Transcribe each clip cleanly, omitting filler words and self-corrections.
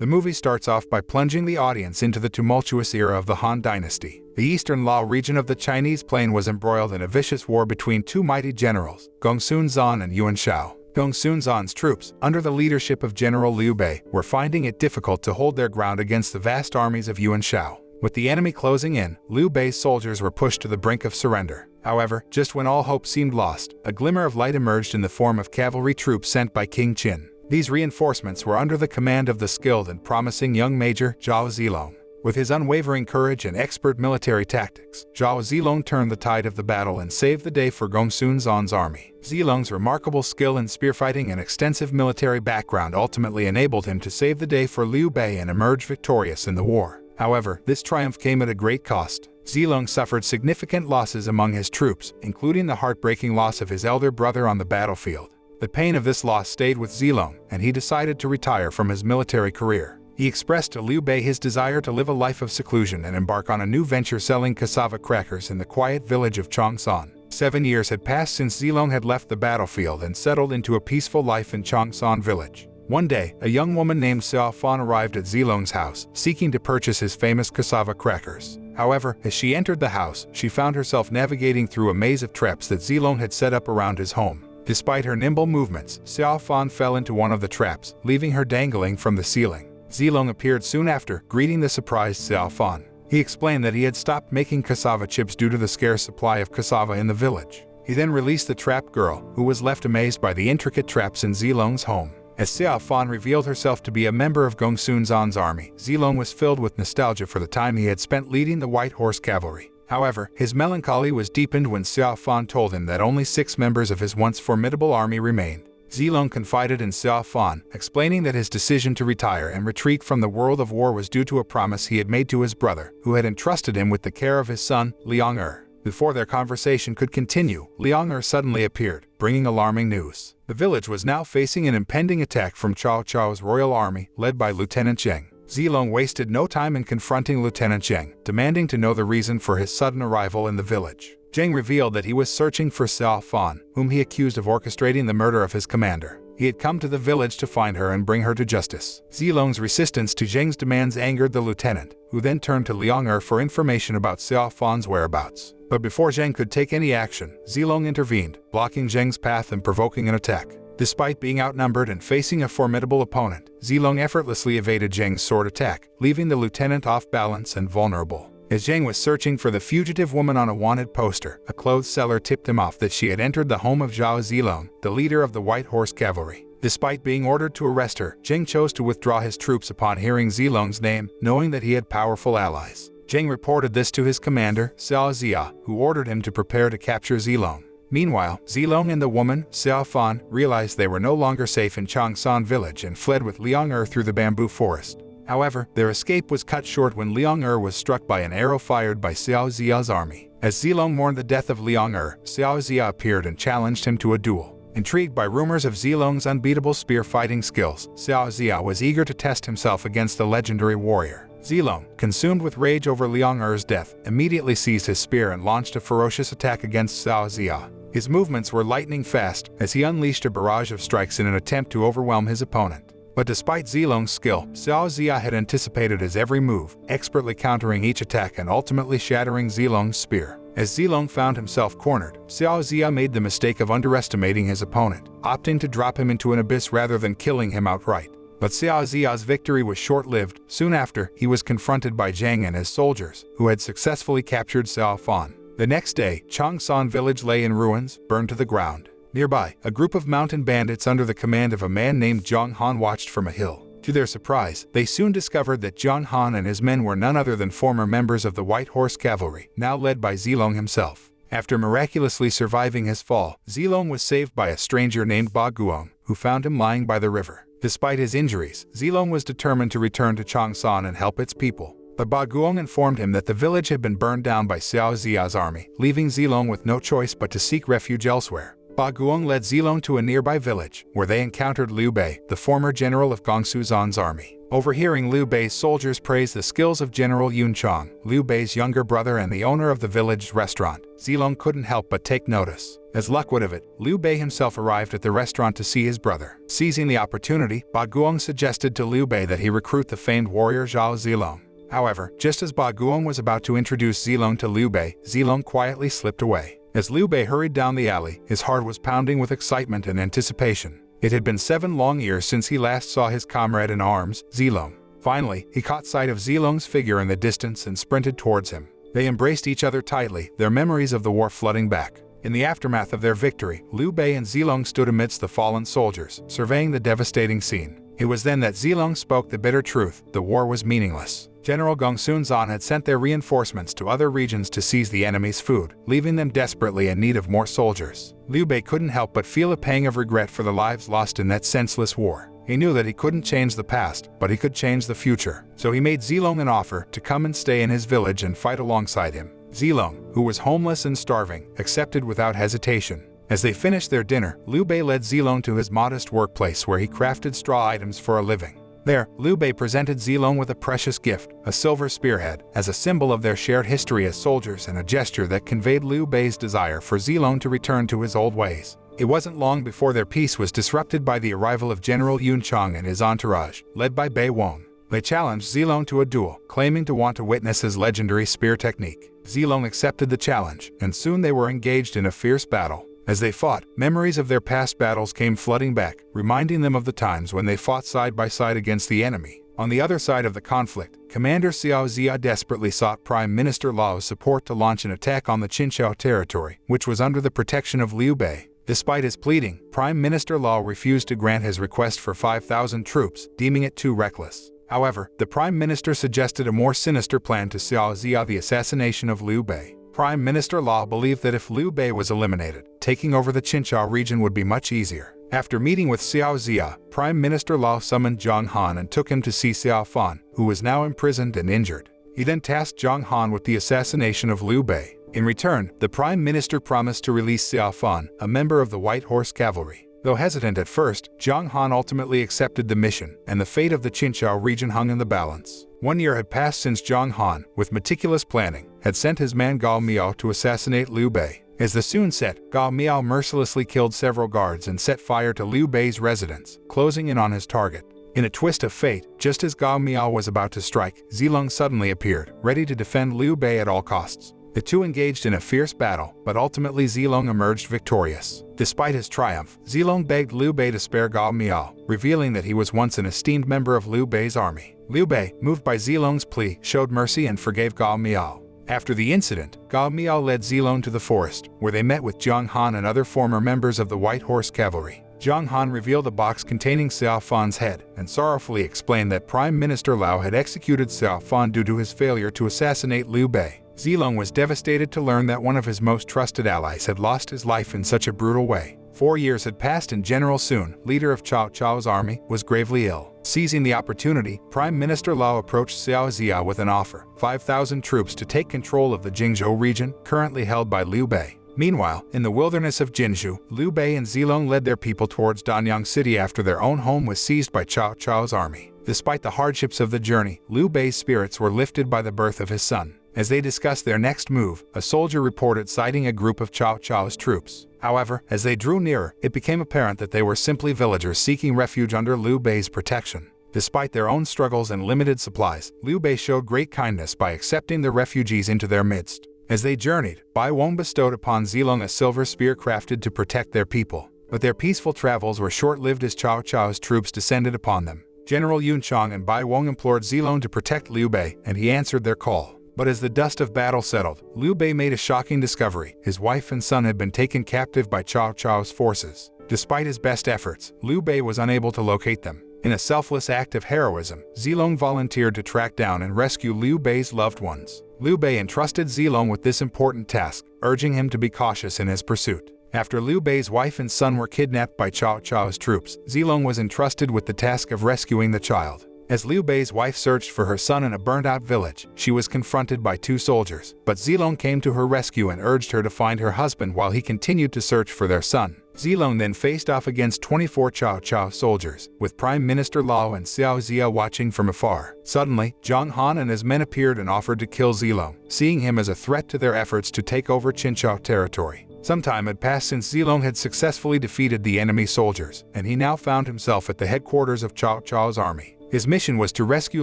The movie starts off by plunging the audience into the tumultuous era of the Han Dynasty. The eastern Lao region of the Chinese plain was embroiled in a vicious war between two mighty generals, Gongsun Zan and Yuan Shao. Gongsun Zan's troops, under the leadership of General Liu Bei, were finding it difficult to hold their ground against the vast armies of Yuan Shao. With the enemy closing in, Liu Bei's soldiers were pushed to the brink of surrender. However, just when all hope seemed lost, a glimmer of light emerged in the form of cavalry troops sent by King Qin. These reinforcements were under the command of the skilled and promising young Major Zhao Zilong. With his unwavering courage and expert military tactics, Zhao Zilong turned the tide of the battle and saved the day for Gongsun Zan's army. Zilong's remarkable skill in spearfighting and extensive military background ultimately enabled him to save the day for Liu Bei and emerge victorious in the war. However, this triumph came at a great cost. Zilong suffered significant losses among his troops, including the heartbreaking loss of his elder brother on the battlefield. The pain of this loss stayed with Zilong, and he decided to retire from his military career. He expressed to Liu Bei his desire to live a life of seclusion and embark on a new venture selling cassava crackers in the quiet village of Changsan. 7 years had passed since Zilong had left the battlefield and settled into a peaceful life in Changsan village. One day, a young woman named Xiao Fan arrived at Zilong's house, seeking to purchase his famous cassava crackers. However, as she entered the house, she found herself navigating through a maze of traps that Zilong had set up around his home. Despite her nimble movements, Xiao Fan fell into one of the traps, leaving her dangling from the ceiling. Zilong appeared soon after, greeting the surprised Xiao Fan. He explained that he had stopped making cassava chips due to the scarce supply of cassava in the village. He then released the trapped girl, who was left amazed by the intricate traps in Zilong's home. As Xiao Fan revealed herself to be a member of Gongsun Zan's army, Zilong was filled with nostalgia for the time he had spent leading the White Horse Cavalry. However, his melancholy was deepened when Xiao Fan told him that only 6 members of his once formidable army remained. Zilong confided in Xiao Fan, explaining that his decision to retire and retreat from the world of war was due to a promise he had made to his brother, who had entrusted him with the care of his son, Liang. Before their conversation could continue, Liang suddenly appeared, bringing alarming news. The village was now facing an impending attack from Cao Cao's royal army, led by Lieutenant Zheng. Zilong wasted no time in confronting Lieutenant Zheng, demanding to know the reason for his sudden arrival in the village. Zheng revealed that he was searching for Xiao Fan, whom he accused of orchestrating the murder of his commander. He had come to the village to find her and bring her to justice. Zilong's resistance to Zheng's demands angered the lieutenant, who then turned to Liang for information about Xiao Fan's whereabouts. But before Zheng could take any action, Zilong intervened, blocking Zheng's path and provoking an attack. Despite being outnumbered and facing a formidable opponent, Zilong effortlessly evaded Zheng's sword attack, leaving the lieutenant off balance and vulnerable. As Zheng was searching for the fugitive woman on a wanted poster, a clothes seller tipped him off that she had entered the home of Zhao Zilong, the leader of the White Horse Cavalry. Despite being ordered to arrest her, Zheng chose to withdraw his troops upon hearing Zilong's name, knowing that he had powerful allies. Zheng reported this to his commander, Xiao Zia, who ordered him to prepare to capture Zilong. Meanwhile, Zilong and the woman, Xiao Fan, realized they were no longer safe in Changsan village and fled with Liang through the bamboo forest. However, their escape was cut short when Liang was struck by an arrow fired by Xiao Zia's army. As Zilong mourned the death of Liang, Xiao Zia appeared and challenged him to a duel. Intrigued by rumors of Zilong's unbeatable spear fighting skills, Xiao Zia was eager to test himself against the legendary warrior. Zilong, consumed with rage over Liang's death, immediately seized his spear and launched a ferocious attack against Xiao Zia. His movements were lightning fast as he unleashed a barrage of strikes in an attempt to overwhelm his opponent. But despite Zilong's skill, Xiao Zia had anticipated his every move, expertly countering each attack and ultimately shattering Zilong's spear. As Zilong found himself cornered, Xiao Zia made the mistake of underestimating his opponent, opting to drop him into an abyss rather than killing him outright. But Xiao Zia's victory was short-lived. Soon after, he was confronted by Zheng and his soldiers, who had successfully captured Xiao Fan. The next day, Changsan village lay in ruins, burned to the ground. Nearby, a group of mountain bandits under the command of a man named Zhang Han watched from a hill. To their surprise, they soon discovered that Zhang Han and his men were none other than former members of the White Horse Cavalry, now led by Zilong himself. After miraculously surviving his fall, Zilong was saved by a stranger named Ba Guong, who found him lying by the river. Despite his injuries, Zilong was determined to return to Changsan and help its people. But Ba Guong informed him that the village had been burned down by Xiao Zia's army, leaving Zilong with no choice but to seek refuge elsewhere. Ba Guong led Zilong to a nearby village, where they encountered Liu Bei, the former general of Gongsu Zan's army. Overhearing Liu Bei's soldiers praise the skills of General Yun Chong, Liu Bei's younger brother and the owner of the village's restaurant, Zilong couldn't help but take notice. As luck would have it, Liu Bei himself arrived at the restaurant to see his brother. Seizing the opportunity, Ba Guong suggested to Liu Bei that he recruit the famed warrior Zhao Zilong. However, just as Ba Guong was about to introduce Zilong to Liu Bei, Zilong quietly slipped away. As Liu Bei hurried down the alley, his heart was pounding with excitement and anticipation. It had been 7 long years since he last saw his comrade in arms, Zilong. Finally, he caught sight of Zilong's figure in the distance and sprinted towards him. They embraced each other tightly, their memories of the war flooding back. In the aftermath of their victory, Liu Bei and Zilong stood amidst the fallen soldiers, surveying the devastating scene. It was then that Zilong spoke the bitter truth: the war was meaningless. General Gongsun Zan had sent their reinforcements to other regions to seize the enemy's food, leaving them desperately in need of more soldiers. Liu Bei couldn't help but feel a pang of regret for the lives lost in that senseless war. He knew that he couldn't change the past, but he could change the future. So he made Zilong an offer to come and stay in his village and fight alongside him. Zilong, who was homeless and starving, accepted without hesitation. As they finished their dinner, Liu Bei led Zilong to his modest workplace where he crafted straw items for a living. There, Liu Bei presented Zilong with a precious gift, a silver spearhead, as a symbol of their shared history as soldiers and a gesture that conveyed Liu Bei's desire for Zilong to return to his old ways. It wasn't long before their peace was disrupted by the arrival of General Yun Chong and his entourage, led by Bei Wong. They challenged Zilong to a duel, claiming to want to witness his legendary spear technique. Zilong accepted the challenge, and soon they were engaged in a fierce battle. As they fought, memories of their past battles came flooding back, reminding them of the times when they fought side by side against the enemy. On the other side of the conflict, Commander Xiao Zia desperately sought Prime Minister Lao's support to launch an attack on the Qinzhou territory, which was under the protection of Liu Bei. Despite his pleading, Prime Minister Lao refused to grant his request for 5,000 troops, deeming it too reckless. However, the Prime Minister suggested a more sinister plan to Xiao Zia: the assassination of Liu Bei. Prime Minister Lao believed that if Liu Bei was eliminated, taking over the Qinzhou region would be much easier. After meeting with Xiao Zia, Prime Minister Lao summoned Zhang Han and took him to see Xiao Fan, who was now imprisoned and injured. He then tasked Zhang Han with the assassination of Liu Bei. In return, the Prime Minister promised to release Xiao Fan, a member of the White Horse Cavalry. Though hesitant at first, Zhang Han ultimately accepted the mission, and the fate of the Qinzhou region hung in the balance. 1 year had passed since Zhang Han, with meticulous planning, had sent his man Gao Miao to assassinate Liu Bei. As the sun set, Gao Miao mercilessly killed several guards and set fire to Liu Bei's residence, closing in on his target. In a twist of fate, just as Gao Miao was about to strike, Zilong suddenly appeared, ready to defend Liu Bei at all costs. The two engaged in a fierce battle, but ultimately Zilong emerged victorious. Despite his triumph, Zilong begged Liu Bei to spare Gao Miao, revealing that he was once an esteemed member of Liu Bei's army. Liu Bei, moved by Zilong's plea, showed mercy and forgave Gao Miao. After the incident, Gao Miao led Zilong to the forest, where they met with Zhang Han and other former members of the White Horse Cavalry. Zhang Han revealed a box containing Xiao Fan's head and sorrowfully explained that Prime Minister Lao had executed Xiao Fan due to his failure to assassinate Liu Bei. Zilong was devastated to learn that one of his most trusted allies had lost his life in such a brutal way. 4 years had passed and General Sun, leader of Cao Cao's army, was gravely ill. Seizing the opportunity, Prime Minister Lao approached Xiao Zia with an offer: 5,000 troops to take control of the Jingzhou region, currently held by Liu Bei. Meanwhile, in the wilderness of Jinzhou, Liu Bei and Zilong led their people towards Danyang City after their own home was seized by Cao Cao's army. Despite the hardships of the journey, Liu Bei's spirits were lifted by the birth of his son. As they discussed their next move, a soldier reported sighting a group of Cao Cao's troops. However, as they drew nearer, it became apparent that they were simply villagers seeking refuge under Liu Bei's protection. Despite their own struggles and limited supplies, Liu Bei showed great kindness by accepting the refugees into their midst. As they journeyed, Bai Wong bestowed upon Zilong a silver spear crafted to protect their people. But their peaceful travels were short-lived as Cao Cao's troops descended upon them. General Yun Chong and Bai Wong implored Zilong to protect Liu Bei, and he answered their call. But as the dust of battle settled, Liu Bei made a shocking discovery: his wife and son had been taken captive by Cao Cao's forces. Despite his best efforts, Liu Bei was unable to locate them. In a selfless act of heroism, Zilong volunteered to track down and rescue Liu Bei's loved ones. Liu Bei entrusted Zilong with this important task, urging him to be cautious in his pursuit. After Liu Bei's wife and son were kidnapped by Cao Cao's troops, Zilong was entrusted with the task of rescuing the child. As Liu Bei's wife searched for her son in a burnt-out village, she was confronted by two soldiers, but Zilong came to her rescue and urged her to find her husband while he continued to search for their son. Zilong then faced off against 24 Cao Cao soldiers, with Prime Minister Lao and Xiao Zia watching from afar. Suddenly, Zhang Han and his men appeared and offered to kill Zilong, seeing him as a threat to their efforts to take over Qinchao territory. Some time had passed since Zilong had successfully defeated the enemy soldiers, and he now found himself at the headquarters of Cao Cao's army. His mission was to rescue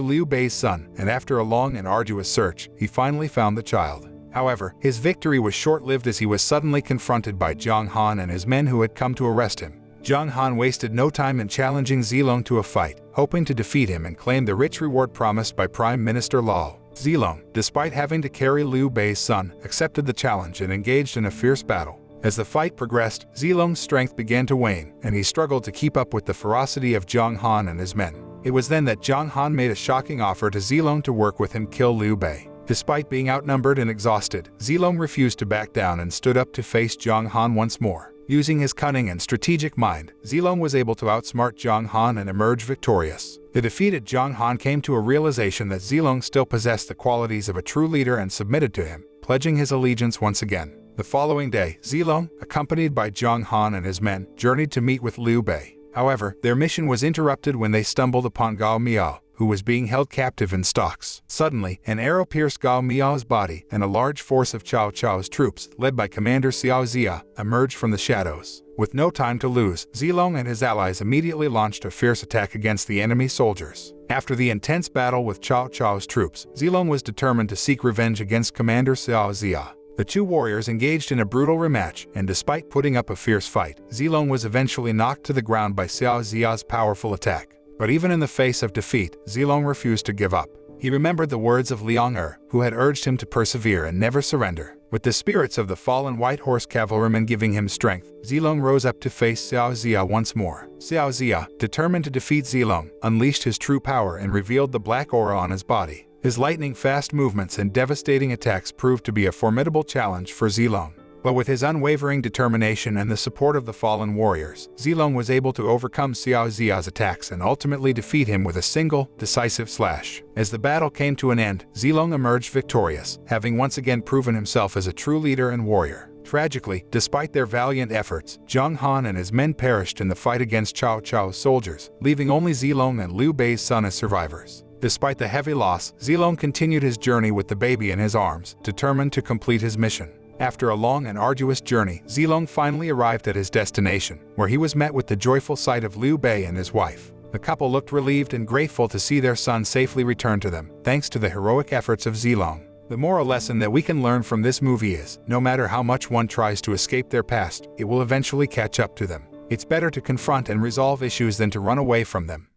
Liu Bei's son, and after a long and arduous search, he finally found the child. However, his victory was short-lived as he was suddenly confronted by Zhang Han and his men who had come to arrest him. Zhang Han wasted no time in challenging Zilong to a fight, hoping to defeat him and claim the rich reward promised by Prime Minister Lao. Zilong, despite having to carry Liu Bei's son, accepted the challenge and engaged in a fierce battle. As the fight progressed, Zilong's strength began to wane, and he struggled to keep up with the ferocity of Zhang Han and his men. It was then that Zhang Han made a shocking offer to Zilong to work with him kill Liu Bei. Despite being outnumbered and exhausted, Zilong refused to back down and stood up to face Zhang Han once more. Using his cunning and strategic mind, Zilong was able to outsmart Zhang Han and emerge victorious. The defeated Zhang Han came to a realization that Zilong still possessed the qualities of a true leader and submitted to him, pledging his allegiance once again. The following day, Zilong, accompanied by Zhang Han and his men, journeyed to meet with Liu Bei. However, their mission was interrupted when they stumbled upon Gao Miao, who was being held captive in stocks. Suddenly, an arrow pierced Gao Miao's body, and a large force of Cao Cao's troops, led by Commander Xiao Zia, emerged from the shadows. With no time to lose, Zilong and his allies immediately launched a fierce attack against the enemy soldiers. After the intense battle with Cao Cao's troops, Zilong was determined to seek revenge against Commander Xiao Zia. The two warriors engaged in a brutal rematch, and despite putting up a fierce fight, Zilong was eventually knocked to the ground by Xiao Zia's powerful attack. But even in the face of defeat, Zilong refused to give up. He remembered the words of Liang who had urged him to persevere and never surrender. With the spirits of the fallen White Horse cavalrymen giving him strength, Zilong rose up to face Xiao Zia once more. Xiao Zia, determined to defeat Zilong, unleashed his true power and revealed the black aura on his body. His lightning-fast movements and devastating attacks proved to be a formidable challenge for Zilong. But with his unwavering determination and the support of the fallen warriors, Zilong was able to overcome Xiao Zia's attacks and ultimately defeat him with a single, decisive slash. As the battle came to an end, Zilong emerged victorious, having once again proven himself as a true leader and warrior. Tragically, despite their valiant efforts, Zhang Han and his men perished in the fight against Cao Cao's soldiers, leaving only Zilong and Liu Bei's son as survivors. Despite the heavy loss, Zilong continued his journey with the baby in his arms, determined to complete his mission. After a long and arduous journey, Zilong finally arrived at his destination, where he was met with the joyful sight of Liu Bei and his wife. The couple looked relieved and grateful to see their son safely return to them, thanks to the heroic efforts of Zilong. The moral lesson that we can learn from this movie is, no matter how much one tries to escape their past, it will eventually catch up to them. It's better to confront and resolve issues than to run away from them.